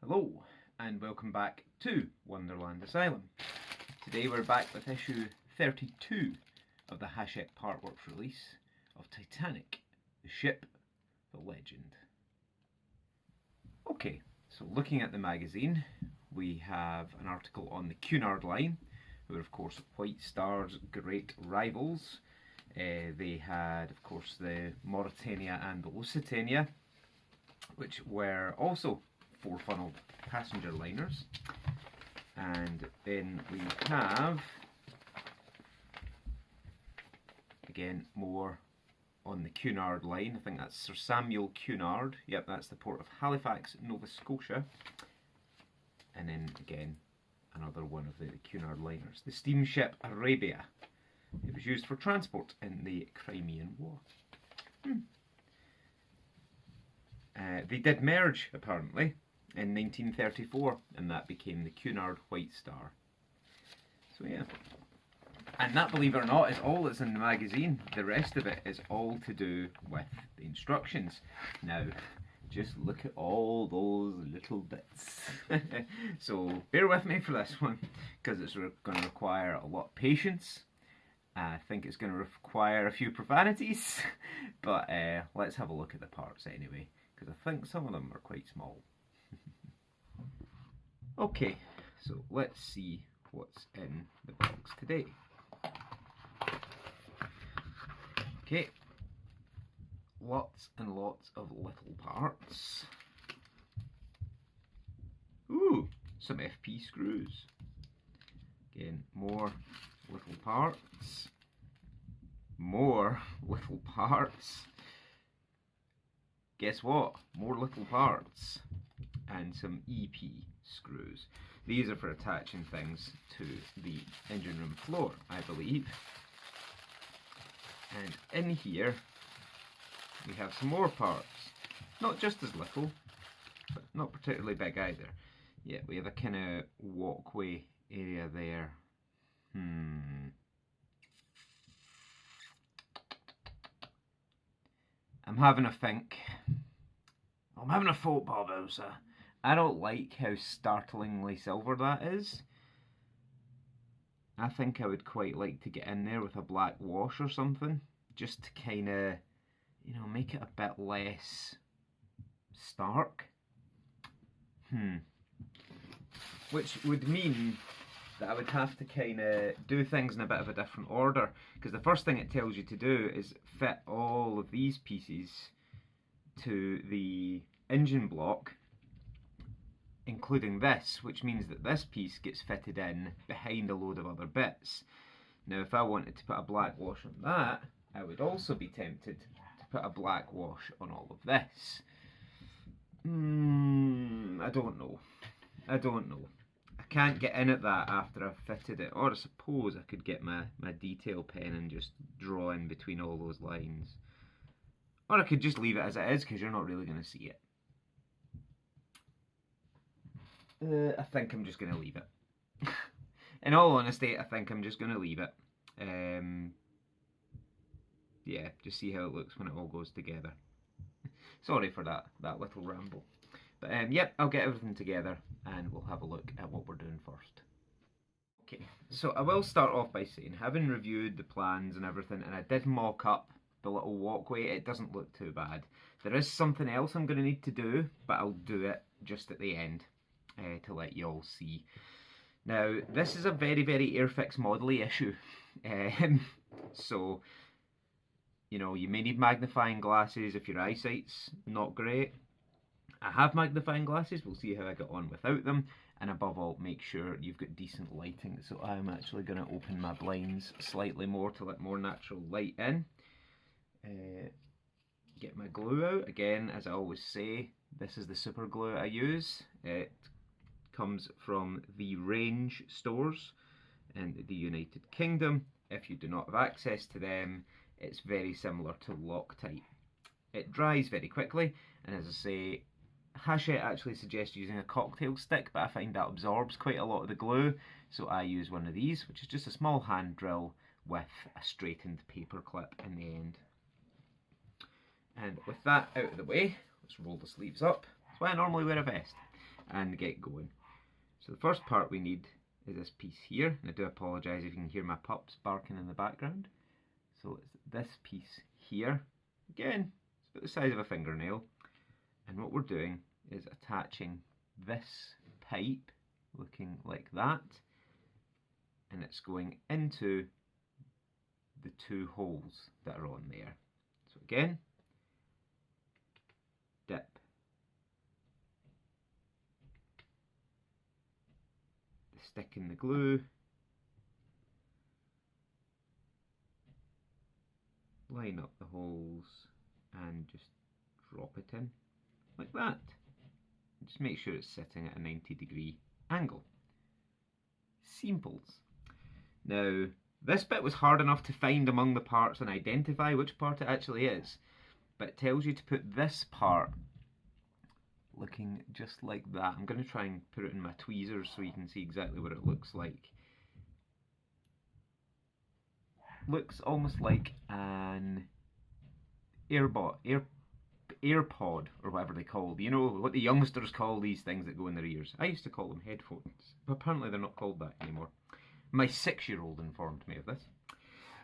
Hello, and welcome back to Wonderland Asylum. Today we're back with issue 32 of the Hachette Partworks release of Titanic, the ship, the legend. Okay, so looking at the magazine, we have an article on the Cunard line, who are of course White Star's great rivals. They had of course the Mauretania and the Lusitania, which were also four-funneled passenger liners. And then we have, again, more on the Cunard line. I think that's Sir Samuel Cunard. Yep, that's the port of Halifax, Nova Scotia. And then again, another one of the Cunard liners. The steamship Arabia. It was used for transport in the Crimean War. They did merge, apparently, in 1934, and that became the Cunard White Star. So yeah. And that, believe it or not, is all that's in the magazine. The rest of it is all to do with the instructions. Now, just look at all those little bits. So bear with me for this one, because it's going to require a lot of patience. I think it's going to require a few profanities, but let's have a look at the parts anyway, because I think some of them are quite small. Okay, so let's see what's in the box today. Okay, lots and lots of little parts. Ooh, some FP screws. Again, more little parts. More little parts. Guess what? More little parts. And some EP screws. These are for attaching things to the engine room floor, I believe. And in here we have some more parts. Not just as little, but not particularly big either. Yeah, we have a kind of walkway area there. I'm having a think. I'm having a thought, Barbosa. I don't like how startlingly silver that is. I think I would quite like to get in there with a black wash or something, just to kind of, you know, make it a bit less stark. Which would mean that I would have to kind of do things in a bit of a different order, because the first thing it tells you to do is fit all of these pieces to the engine block, including this, which means that this piece gets fitted in behind a load of other bits. Now if I wanted to put a black wash on that, I would also be tempted to put a black wash on all of this. I don't know. I can't get in at that after I've fitted it, or I suppose I could get my detail pen and just draw in between all those lines. Or I could just leave it as it is, because you're not really going to see it. I think I'm just going to leave it. In all honesty, I think I'm just going to leave it. Yeah, just see how it looks when it all goes together. Sorry for that little ramble. But yep, I'll get everything together and we'll have a look at what we're doing first. Okay, so I will start off by saying, having reviewed the plans and everything, and I did mock up the little walkway, it doesn't look too bad. There is something else I'm going to need to do, but I'll do it just at the end. To let you all see. Now, this is a very, very Airfix modelly issue. So, you know, you may need magnifying glasses if your eyesight's not great. I have magnifying glasses, we'll see how I get on without them. And above all, make sure you've got decent lighting. So I'm actually going to open my blinds slightly more to let more natural light in. Get my glue out. Again, as I always say, this is the super glue I use. It comes from the Range stores in the United Kingdom. If you do not have access to them, it's very similar to Loctite. It dries very quickly, and as I say, Hachette actually suggests using a cocktail stick, but I find that absorbs quite a lot of the glue, so I use one of these, which is just a small hand drill with a straightened paper clip in the end. And with that out of the way, let's roll the sleeves up. That's why I normally wear a vest. And get going. So the first part we need is this piece here. And I do apologise if you can hear my pups barking in the background. So it's this piece here. Again, it's about the size of a fingernail. And what we're doing is attaching this pipe, looking like that. And it's going into the two holes that are on there. So again, dip. The stick in the glue. Line up the holes and just drop it in like that. Just make sure it's sitting at a 90-degree angle. Simples. Now, this bit was hard enough to find among the parts and identify which part it actually is, but it tells you to put this part looking just like that. I'm going to try and put it in my tweezers so you can see exactly what it looks like. Looks almost like an AirPod, or whatever they called. You know what the youngsters call these things that go in their ears. I used to call them headphones, but apparently they're not called that anymore. My 6-year-old informed me of this.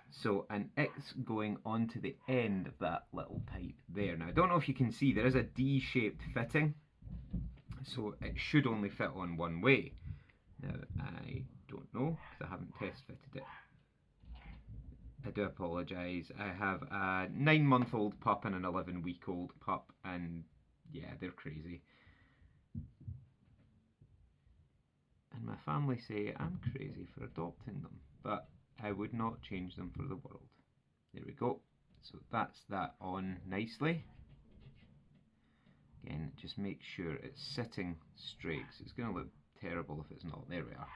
So, and it's going onto the end of that little pipe there. Now, I don't know if you can see, there is a D-shaped fitting, so it should only fit on one way. Now, I don't know, because I haven't test fitted it. I do apologise. I have a 9-month-old pup and an 11-week-old pup, and yeah, they're crazy. And my family say I'm crazy for adopting them, but I would not change them for the world. There we go. So that's that on nicely. Again, just make sure it's sitting straight, because it's going to look terrible if it's not. There we are.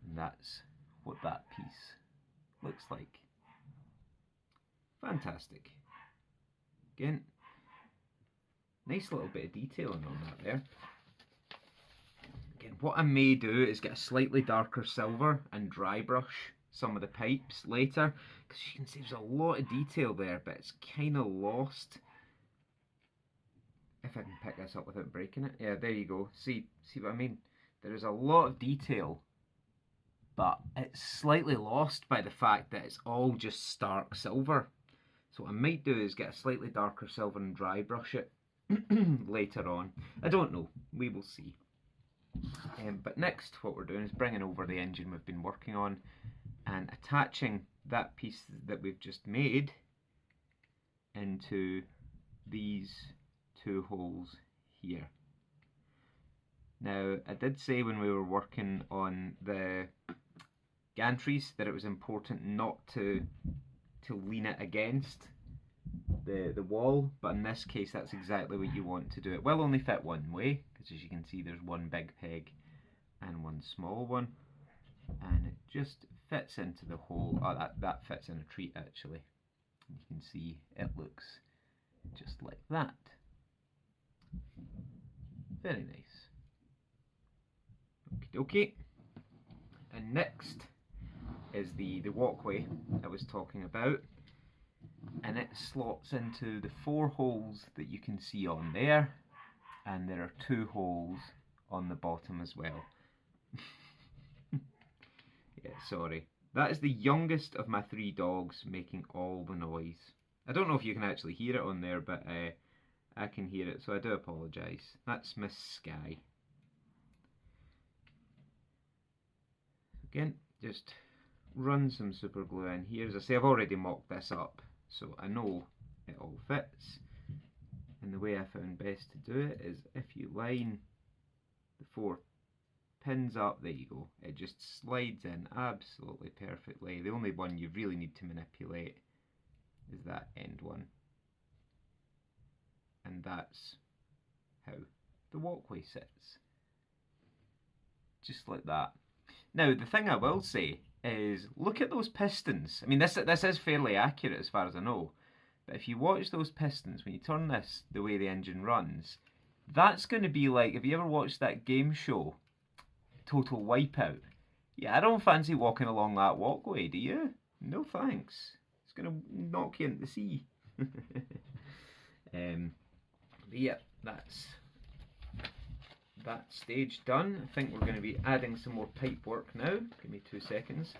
And that's what that piece looks like. Fantastic. Again, nice little bit of detailing on that there. Again, what I may do is get a slightly darker silver and dry brush some of the pipes later, because you can see there's a lot of detail there, but it's kind of lost. If I can pick this up without breaking it. Yeah, there you go. See what I mean? There is a lot of detail, but it's slightly lost by the fact that it's all just stark silver. So what I might do is get a slightly darker silver and dry brush it later on. I don't know. We will see. But next what we're doing is bringing over the engine we've been working on and attaching that piece that we've just made into these two holes here. Now, I did say when we were working on the gantries that it was important not to lean it against the wall, but in this case that's exactly what you want to do. It will only fit one way, because as you can see there's one big peg and one small one, and it just fits into the hole. Oh, that fits in a treat actually. You can see it looks just like that. Very nice. Okie dokie. And next is the walkway I was talking about, and it slots into the 4 holes that you can see on there, and there are 2 holes on the bottom as well. Yeah, sorry. That is the youngest of my 3 dogs making all the noise. I don't know if you can actually hear it on there, but I can hear it, so I do apologise. That's Miss Sky. Again, just run some super glue in here. As I say, I've already mocked this up, so I know it all fits. And the way I found best to do it is if you line the 4 pins up, there you go. It just slides in absolutely perfectly. The only one you really need to manipulate is that end one. And that's how the walkway sits. Just like that. Now, the thing I will say is, look at those pistons. I mean, this is fairly accurate as far as I know. But if you watch those pistons, when you turn this the way the engine runs, that's going to be like, have you ever watched that game show, Total Wipeout? Yeah, I don't fancy walking along that walkway, do you? No thanks. It's going to knock you into the sea. But yeah, that's that stage done. I think we're going to be adding some more pipe work now. Give me 2 seconds.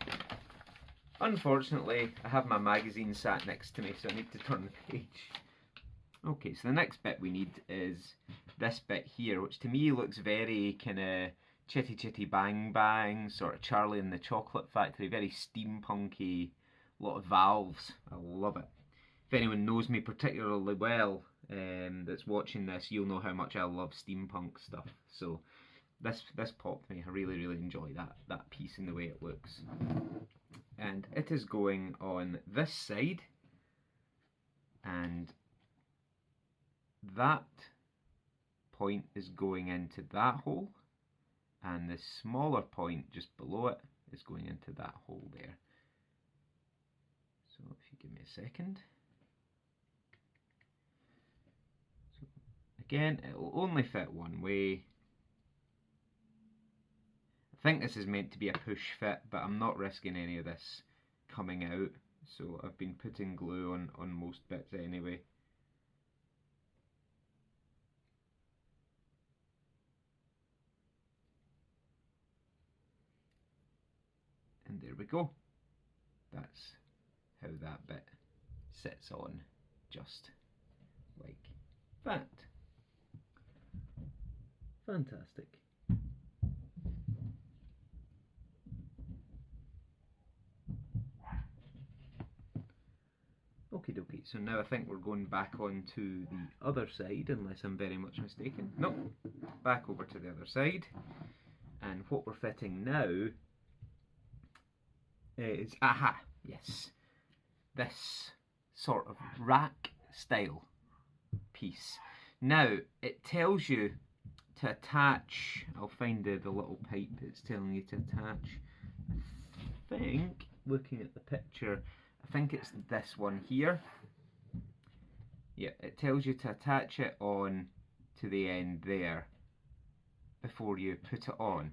Unfortunately, I have my magazine sat next to me, so I need to turn the page. Okay, so the next bit we need is this bit here, which to me looks very kind of Chitty Chitty Bang Bang, sort of Charlie and the Chocolate Factory, very steampunky, a lot of valves. I love it. If anyone knows me particularly well that's watching this, you'll know how much I love steampunk stuff. So this popped me. I really enjoy that piece and the way it looks. And it is going on this side, and that point is going into that hole, and the smaller point just below it is going into that hole there. So if you give me a second. So again, it will only fit one way. I think this is meant to be a push fit, but I'm not risking any of this coming out, so I've been putting glue on most bits anyway. And there we go. That's how that bit sits on, just like that. Fantastic. Okie dokie, so now I think we're going back on to the other side, unless I'm very much mistaken. Nope, back over to the other side. And what we're fitting now is, aha, yes, this sort of rack style piece. Now, it tells you to attach, I'll find the little pipe it's telling you to attach. I think, looking at the picture, I think it's this one here. Yeah, it tells you to attach it on to the end there before you put it on.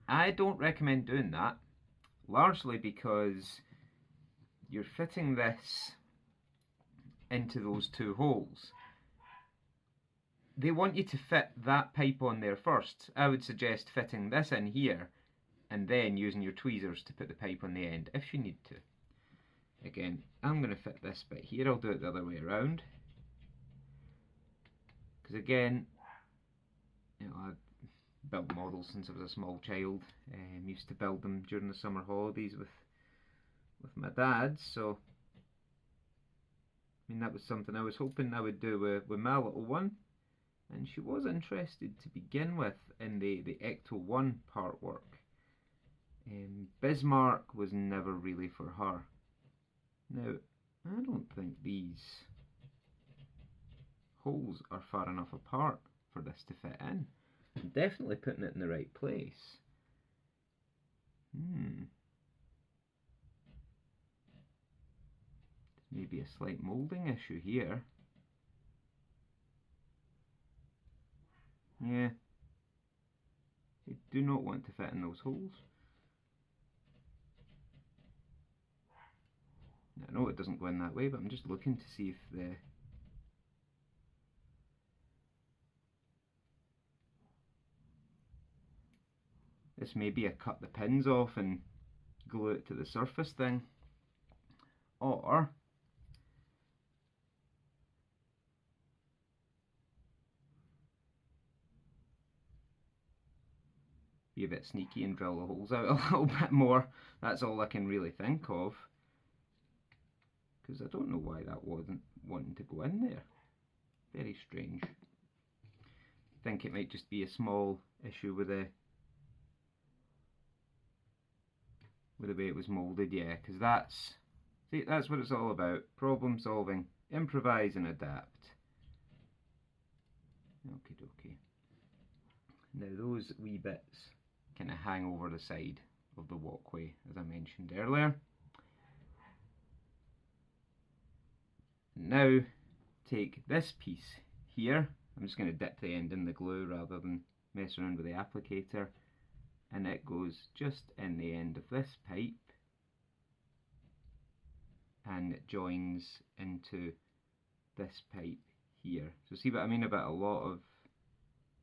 I don't recommend doing that, largely because you're fitting this into those two holes. They want you to fit that pipe on there first. I would suggest fitting this in here and then using your tweezers to put the pipe on the end if you need to. Again, I'm going to fit this bit here. I'll do it the other way around. Because again, you know, I've built models since I was a small child. Used to build them during the summer holidays with my dad. So, I mean, that was something I was hoping I would do with my little one. And she was interested to begin with in the Ecto 1 part work. Bismarck was never really for her. Now, I don't think these holes are far enough apart for this to fit in. I'm definitely putting it in the right place. Maybe a slight moulding issue here. Yeah, I do not want to fit in those holes. I know it doesn't go in that way, but I'm just looking to see if this may be a cut the pins off and glue it to the surface thing, or be a bit sneaky and drill the holes out a little bit more. That's all I can really think of, because I don't know why that wasn't wanting to go in there. Very strange. I think it might just be a small issue with the way it was moulded, yeah, because that's what it's all about. Problem solving, improvise and adapt. Okie dokie. Now those wee bits kind of hang over the side of the walkway, as I mentioned earlier. Now take this piece here. I'm just going to dip the end in the glue rather than mess around with the applicator, and it goes just in the end of this pipe and it joins into this pipe here. So see what I mean about a lot of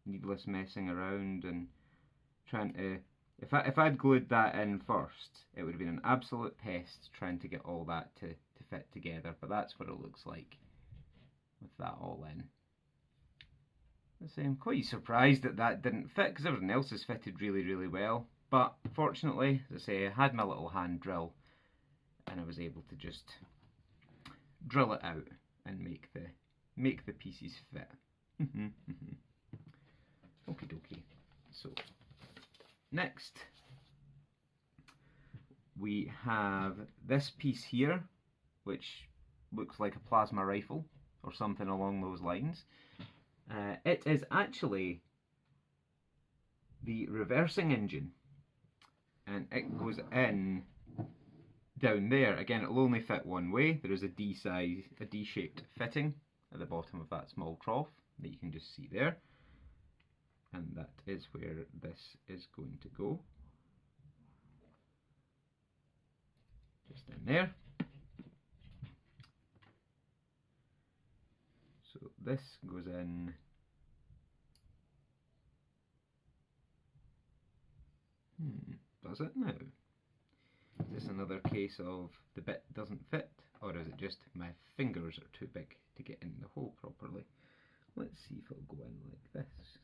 needless messing around and trying to... If I'd glued that in first, it would have been an absolute pest trying to get all that to fit together, but that's what it looks like with that all in. I'm quite surprised that that didn't fit, because everything else has fitted really, really well. But fortunately, as I say, I had my little hand drill, and I was able to just drill it out and make the pieces fit. Okie dokie. So next we have this piece here, which looks like a plasma rifle or something along those lines. It is actually the reversing engine, and it goes in down there. Again, it'll only fit one way. There is a D-shaped fitting at the bottom of that small trough that you can just see there, and that is where this is going to go, just in there. So this goes in does it now? Is this another case of the bit doesn't fit, or is it just my fingers are too big to get in the hole properly? Let's see if it'll go in like this.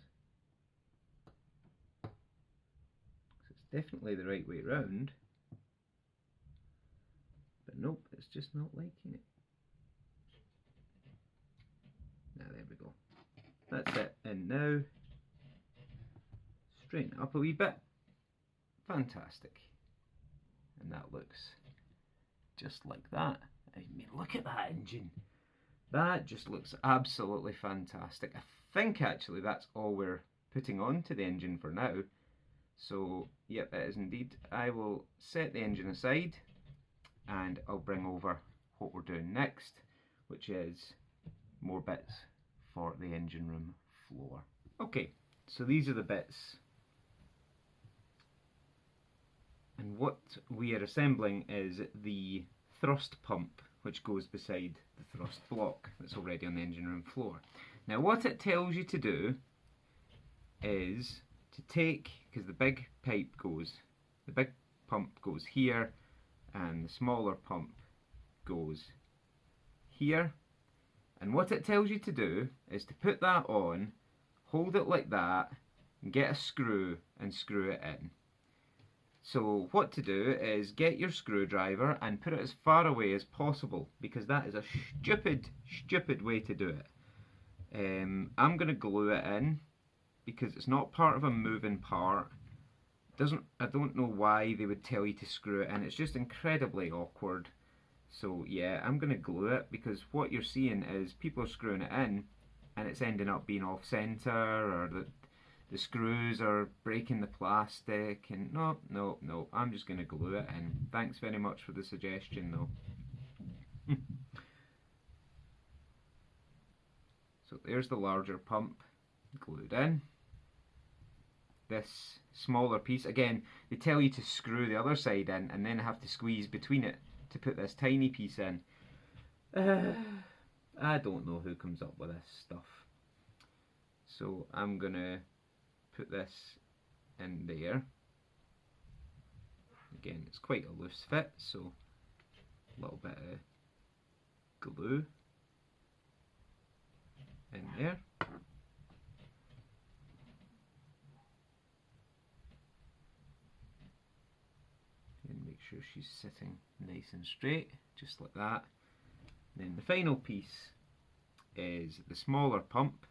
So it's definitely the right way round, but nope, it's just not liking it. Now there we go. That's it in now. Straighten it up a wee bit. Fantastic. And that looks just like that. I mean, look at that engine. That just looks absolutely fantastic. I think actually that's all we're putting onto the engine for now. So yep, it is indeed. I will set the engine aside and I'll bring over what we're doing next, which is more bits for the engine room floor. Okay, so these are the bits, and what we are assembling is the thrust pump, which goes beside the thrust block that's already on the engine room floor. Now what it tells you to do is to take, because the big pump goes here and the smaller pump goes here, and what it tells you to do is to put that on, hold it like that, and get a screw and screw it in. So what to do is get your screwdriver and put it as far away as possible, because that is a stupid way to do it. I'm going to glue it in because it's not part of a moving part. I don't know why they would tell you to screw it in. It's just incredibly awkward. So yeah, I'm going to glue it, because what you're seeing is people are screwing it in and it's ending up being off centre, or the screws are breaking the plastic, and no, I'm just going to glue it in. Thanks very much for the suggestion though. So there's the larger pump glued in. This smaller piece, again, they tell you to screw the other side in and then have to squeeze between it to put this tiny piece in. I don't know who comes up with this stuff. So I'm gonna put this in there. Again, it's quite a loose fit, so a little bit of glue in there. And make sure she's sitting nice and straight, just like that. Then the final piece is the smaller pump.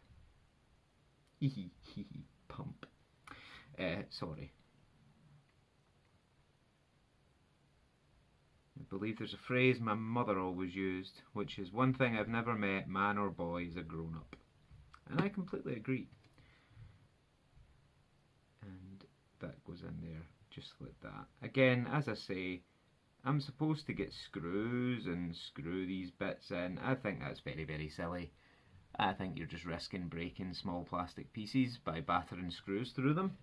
Pump. Sorry. I believe there's a phrase my mother always used, which is, one thing I've never met, man or boy, is a grown-up. And I completely agree. And that goes in there just like that. Again, as I say, I'm supposed to get screws and screw these bits in. I think that's very, very silly. I think you're just risking breaking small plastic pieces by battering screws through them.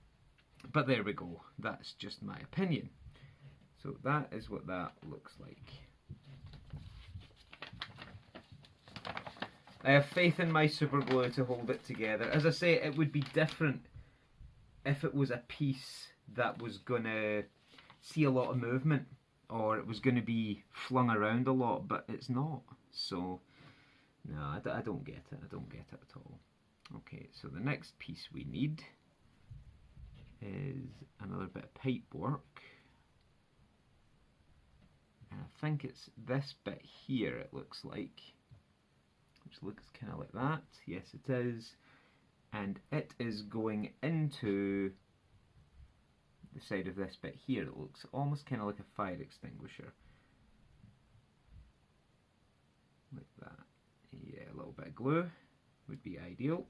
But there we go. That's just my opinion. So that is what that looks like. I have faith in my super glue to hold it together. As I say, it would be different if it was a piece that was going to see a lot of movement, or it was going to be flung around a lot, but it's not. So, no, I don't get it. I don't get it at all. Okay, so the next piece we need is another bit of pipe work. And I think it's this bit here, it looks like. Which looks kind of like that. Yes, it is. And it is going into the side of this bit here. It looks almost kind of like a fire extinguisher. Like that. Yeah, a little bit of glue would be ideal.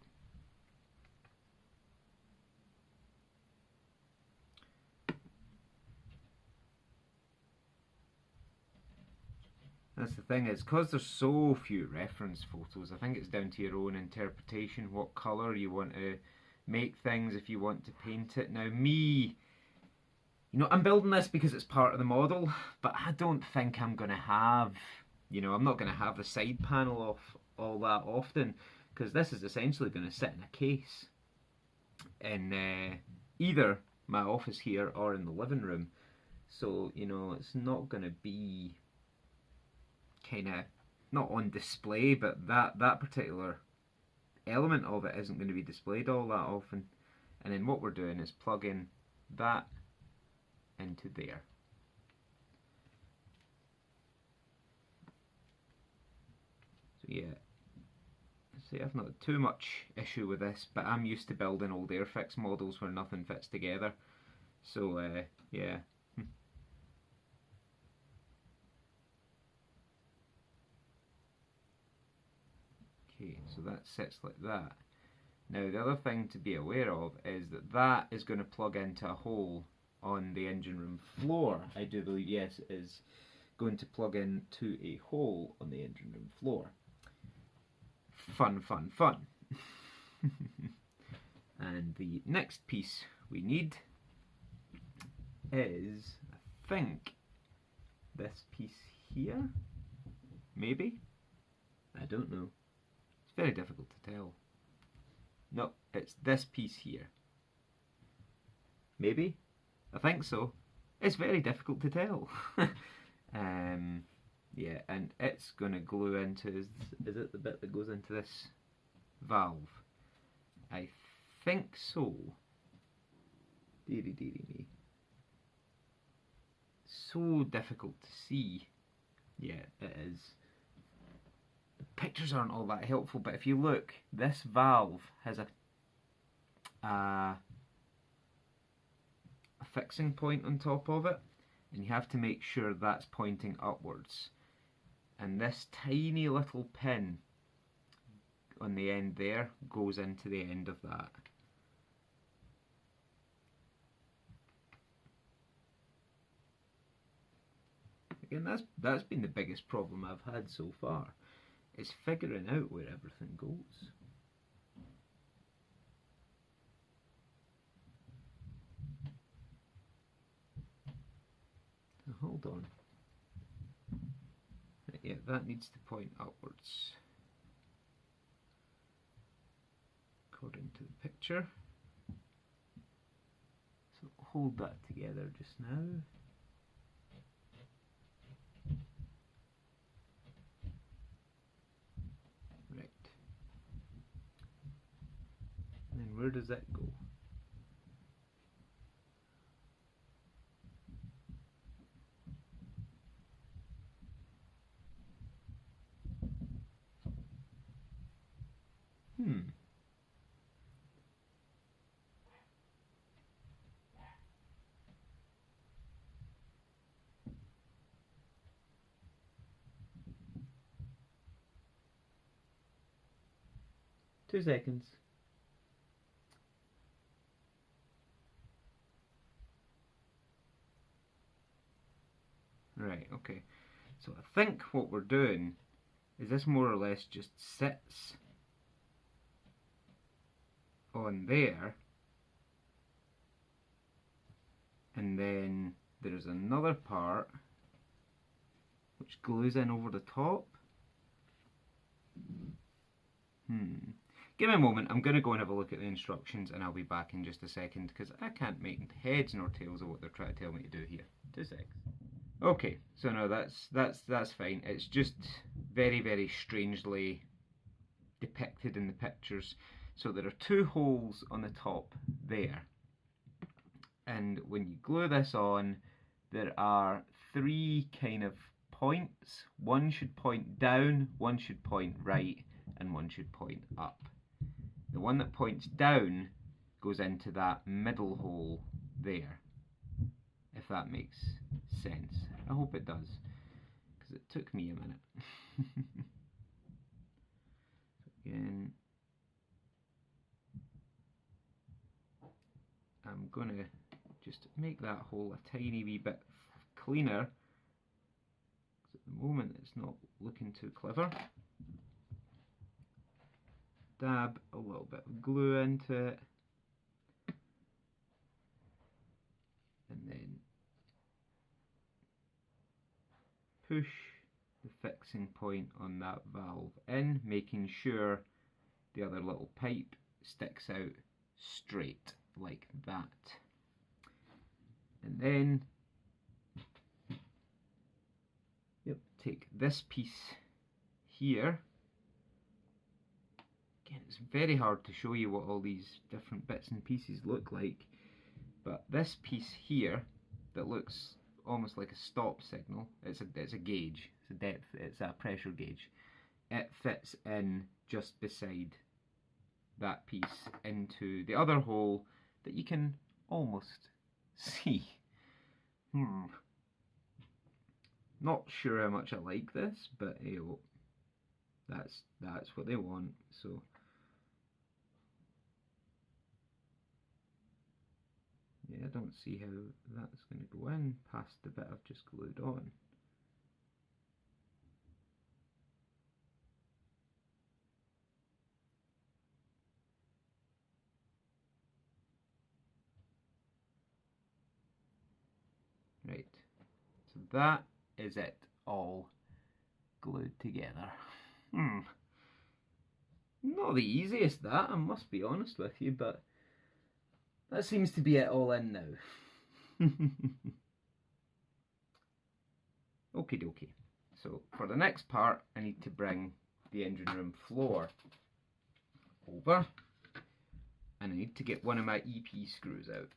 That's the thing, is because there's so few reference photos, I think it's down to your own interpretation, what colour you want to make things, if you want to paint it. Now me, you know, I'm building this because it's part of the model, but I don't think I'm going to have, you know, I'm not going to have the side panel off all that often, because this is essentially going to sit in a case in either my office here or in the living room. So, you know, it's not going to be kind of not on display, but that particular element of it isn't going to be displayed all that often. And then what we're doing is plugging that into there. So yeah, see, I've not too much issue with this, but I'm used to building old Airfix models where nothing fits together. So yeah. Okay, so that sits like that. Now the other thing to be aware of is that that is going to plug into a hole on the engine room floor. I do believe, yes, it is going to plug into a hole on the engine room floor. Fun, fun, fun. And the next piece we need is, I think, this piece here. Maybe? I don't know. It's very difficult to tell. No, it's this piece here. Maybe? I think so. It's very difficult to tell. Yeah, and it's going to glue into, is it the bit that goes into this valve? I think so. Deary me. So difficult to see. Yeah, it is. The pictures aren't all that helpful, but if you look, this valve has a fixing point on top of it, and you have to make sure that's pointing upwards. And this tiny little pin on the end there goes into the end of that. Again, that's been the biggest problem I've had so far, is figuring out where everything goes. So hold on. Yeah, that needs to point upwards according to the picture. So hold that together just now. Right. And then where does that go? Two seconds. Right, okay. So I think what we're doing is this more or less just sits on there, and then there's another part which glues in over the top. Give me a moment, I'm going to go and have a look at the instructions and I'll be back in just a second because I can't make heads nor tails of what they're trying to tell me to do here. 2 seconds. Okay, so no, that's fine. It's just very, very strangely depicted in the pictures. So there are 2 holes on the top there. And when you glue this on, there are 3 kind of points. One should point down, one should point right, and one should point up. The one that points down goes into that middle hole there, if that makes sense. I hope it does, because it took me a minute. Again, I'm going to just make that hole a tiny wee bit cleaner, because at the moment it's not looking too clever. Dab a little bit of glue into it, and then push the fixing point on that valve in, making sure the other little pipe sticks out straight like that. And then take this piece here. Again, it's very hard to show you what all these different bits and pieces look like, but this piece here that looks almost like a stop signal, it's a gauge, it's a depth, it's a pressure gauge. It fits in just beside that piece into the other hole that you can almost see. Not sure how much I like this, but hey, well, that's what they want, so yeah, I don't see how that's going to go in past the bit I've just glued on. Right, so that is it all glued together. Not the easiest, that, I must be honest with you, but that seems to be it all in now. Okie dokie. So for the next part, I need to bring the engine room floor over, and I need to get one of my EP screws out.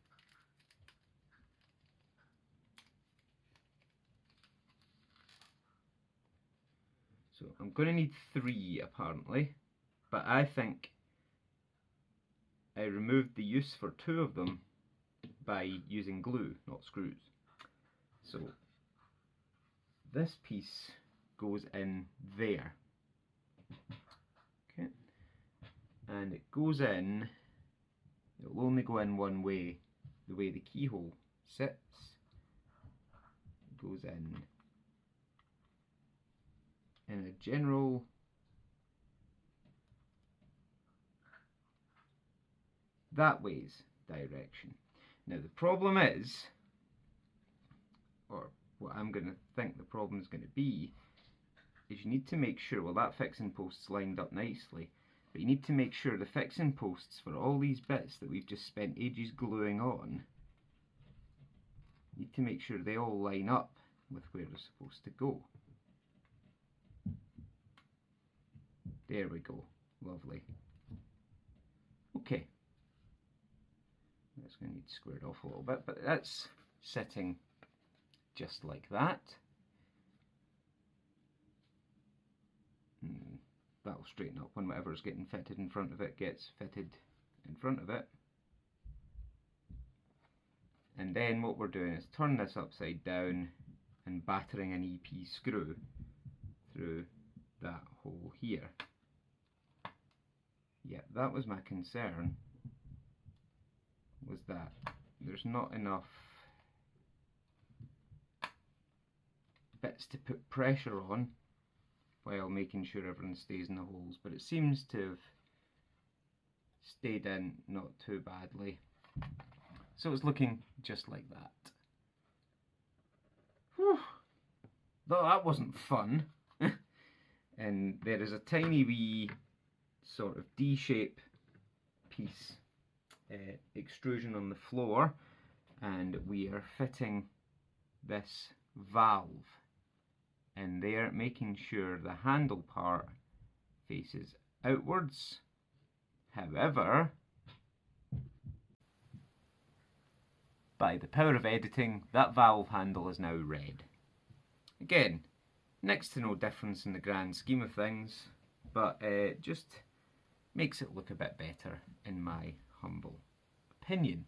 So I'm going to need 3 apparently, but I think I removed the use for 2 of them by using glue, not screws. So this piece goes in there. Okay, and it goes in, it'll only go in one way, the way the keyhole sits. It goes in a general that way's direction. Now the problem is, or what I'm going to think the problem is going to be, is you need to make sure, well, that fixing post's lined up nicely, but you need to make sure the fixing posts for all these bits that we've just spent ages gluing on, you need to make sure they all line up with where they're supposed to go. There we go, lovely. Okay, that's going to need squared off a little bit, but that's sitting just like that. That'll straighten up when whatever's getting fitted in front of it gets fitted in front of it. And then what we're doing is turn this upside down and battering an EP screw through that hole here. Yeah, that was my concern, was that there's not enough bits to put pressure on while making sure everything stays in the holes, but it seems to have stayed in not too badly. So it's looking just like that. Whew. Though that wasn't fun. And there is a tiny wee sort of D-shape piece extrusion on the floor, and we are fitting this valve in there, making sure the handle part faces outwards. However, by the power of editing, that valve handle is now red. Again, next to no difference in the grand scheme of things, but it just makes it look a bit better in my humble opinion.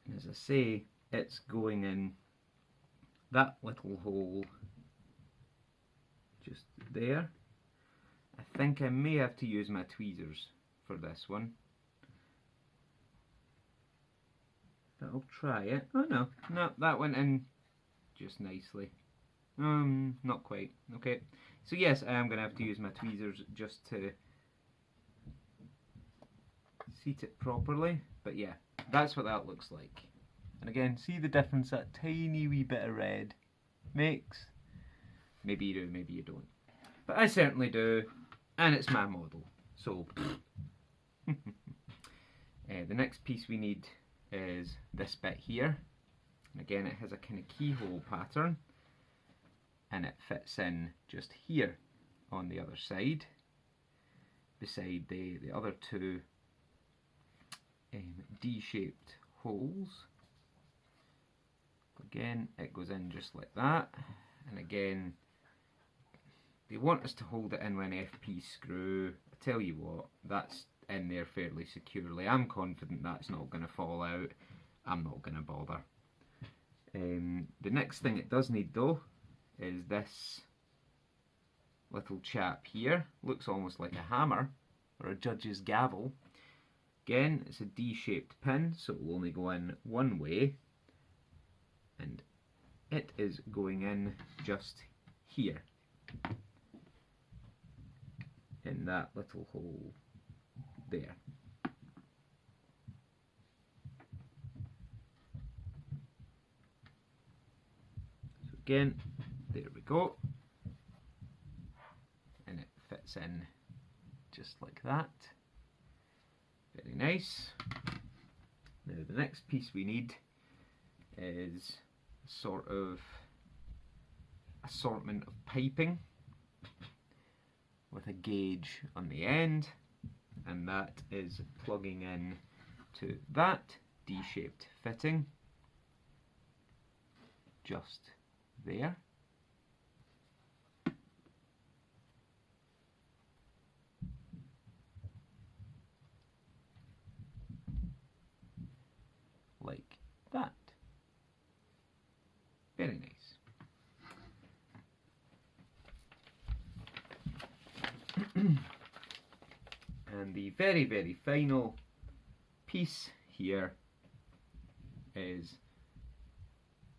And as I say, it's going in that little hole just there. I think I may have to use my tweezers for this one, but I'll try it. Oh no, that went in just nicely. Not quite. Okay, so yes, I am going to have to use my tweezers just to seat it properly, but yeah, that's what that looks like. And again, see the difference that tiny wee bit of red makes? Maybe you do, maybe you don't. But I certainly do, and it's my model, so... the next piece we need is this bit here. And again, it has a kind of keyhole pattern, and it fits in just here on the other side, beside the other two D-shaped holes. Again, it goes in just like that, and again, they want us to hold it in with an FP screw. I tell you what, that's in there fairly securely. I'm confident that's not going to fall out. I'm not going to bother. The next thing it does need though is this little chap here. Looks almost like a hammer or a judge's gavel. Again, it's a D-shaped pin, so it will only go in one way, and it is going in just here, in that little hole there. So again, there we go, and it fits in just like that. Very nice. Now the next piece we need is a sort of assortment of piping with a gauge on the end, and that is plugging in to that D-shaped fitting just there. Like that. Very nice. And the very, very final piece here is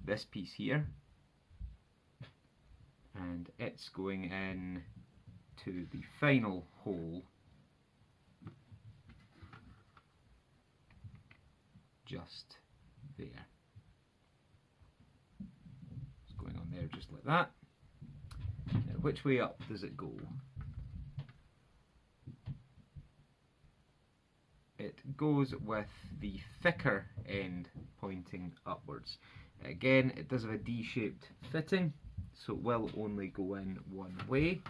this piece here, and it's going in to the final hole just there. It's going on there just like that. Now, which way up does it go? It goes with the thicker end pointing upwards. Again, it does have a D-shaped fitting, so it will only go in one way,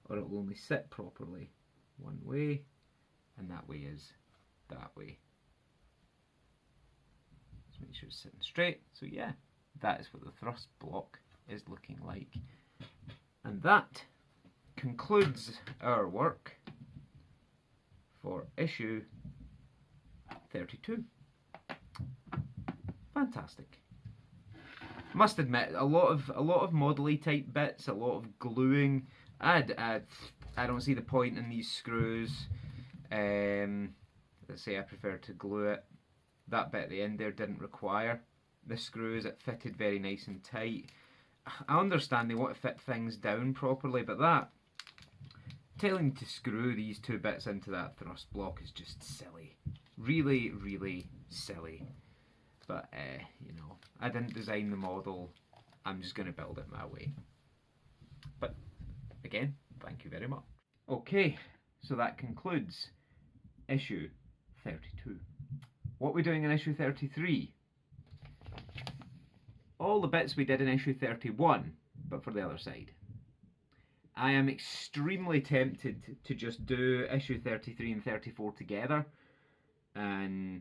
or it will only sit properly one way, and that way is that way. Just make sure it's sitting straight. So yeah, that is what the thrust block is looking like. And that concludes our work for issue 32. Fantastic. Must admit, a lot of model-y type bits, a lot of gluing. I don't see the point in these screws. Let's say I prefer to glue it. That bit at the end there didn't require the screws. It fitted very nice and tight. I understand they want to fit things down properly, but that telling to screw these two bits into that thrust block is just silly. Really, really silly. But, you know, I didn't design the model. I'm just going to build it my way. But, again, thank you very much. Okay, so that concludes issue 32. What are we doing in issue 33? All the bits we did in issue 31, but for the other side. I am extremely tempted to just do issue 33 and 34 together and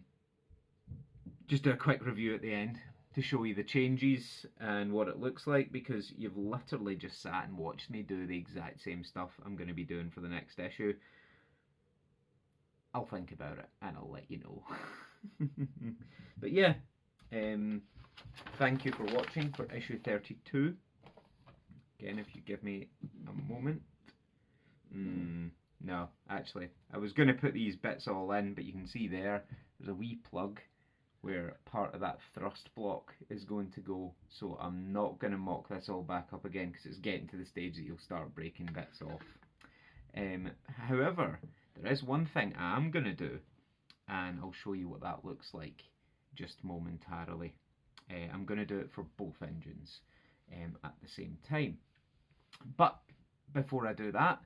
just do a quick review at the end to show you the changes and what it looks like, because you've literally just sat and watched me do the exact same stuff I'm going to be doing for the next issue. I'll think about it and I'll let you know. But yeah, thank you for watching for issue 32. Again, if you give me a moment. No, actually, I was going to put these bits all in, but you can see there's a wee plug where part of that thrust block is going to go, so I'm not going to mock this all back up again because it's getting to the stage that you'll start breaking bits off. However, there is one thing I am going to do, and I'll show you what that looks like just momentarily. I'm going to do it for both engines at the same time. But before I do that,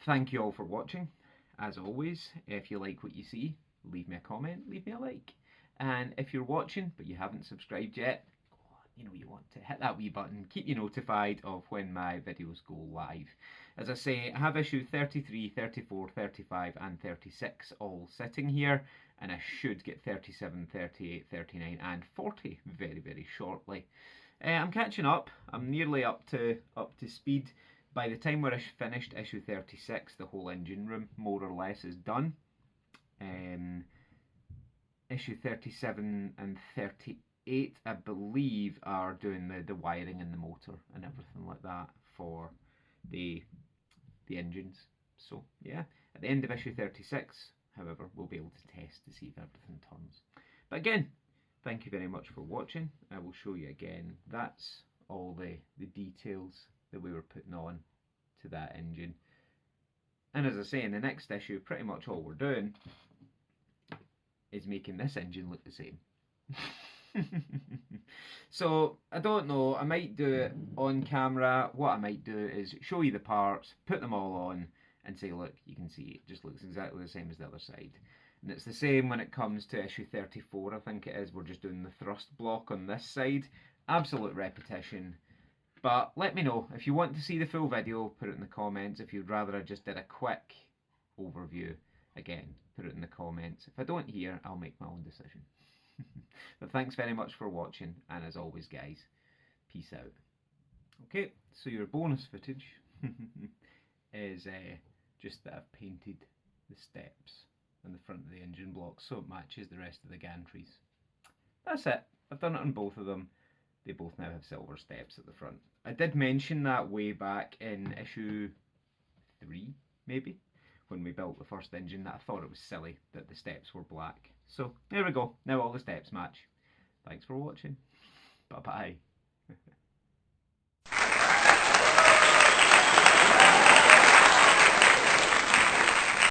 thank you all for watching. As always, if you like what you see, leave me a comment, leave me a like. And if you're watching but you haven't subscribed yet, you know you want to hit that wee button, keep you notified of when my videos go live. As I say, I have issue 33, 34, 35 and 36 all sitting here, and I should get 37, 38, 39 and 40 very, very shortly. I'm catching up. I'm nearly up to speed. By the time we're finished issue 36, the whole engine room more or less is done. Issue 37 and 38, I believe, are doing the wiring and the motor and everything like that for the engines. So yeah, at the end of issue 36, however, we'll be able to test to see if everything turns. But again, thank you very much for watching. I will show you again. That's all the details that we were putting on to that engine. And as I say, in the next issue, pretty much all we're doing is making this engine look the same. So I don't know, I might do it on camera. What I might do is show you the parts, put them all on and say, look, you can see it just looks exactly the same as the other side. And it's the same when it comes to issue 34, I think it is. We're just doing the thrust block on this side. Absolute repetition. But let me know if you want to see the full video. Put it in the comments. If you'd rather I just did a quick overview, again, put it in the comments. If I don't hear, I'll make my own decision. But thanks very much for watching, and as always guys, peace out. Okay, so your bonus footage is just that I've painted the steps on the front of the engine block so it matches the rest of the gantries. That's it. I've done it on both of them. They both now have silver steps at the front. I did mention that way back in issue 3, maybe, when we built the first engine, that I thought it was silly that the steps were black. So there we go. Now all the steps match. Thanks for watching. Bye bye.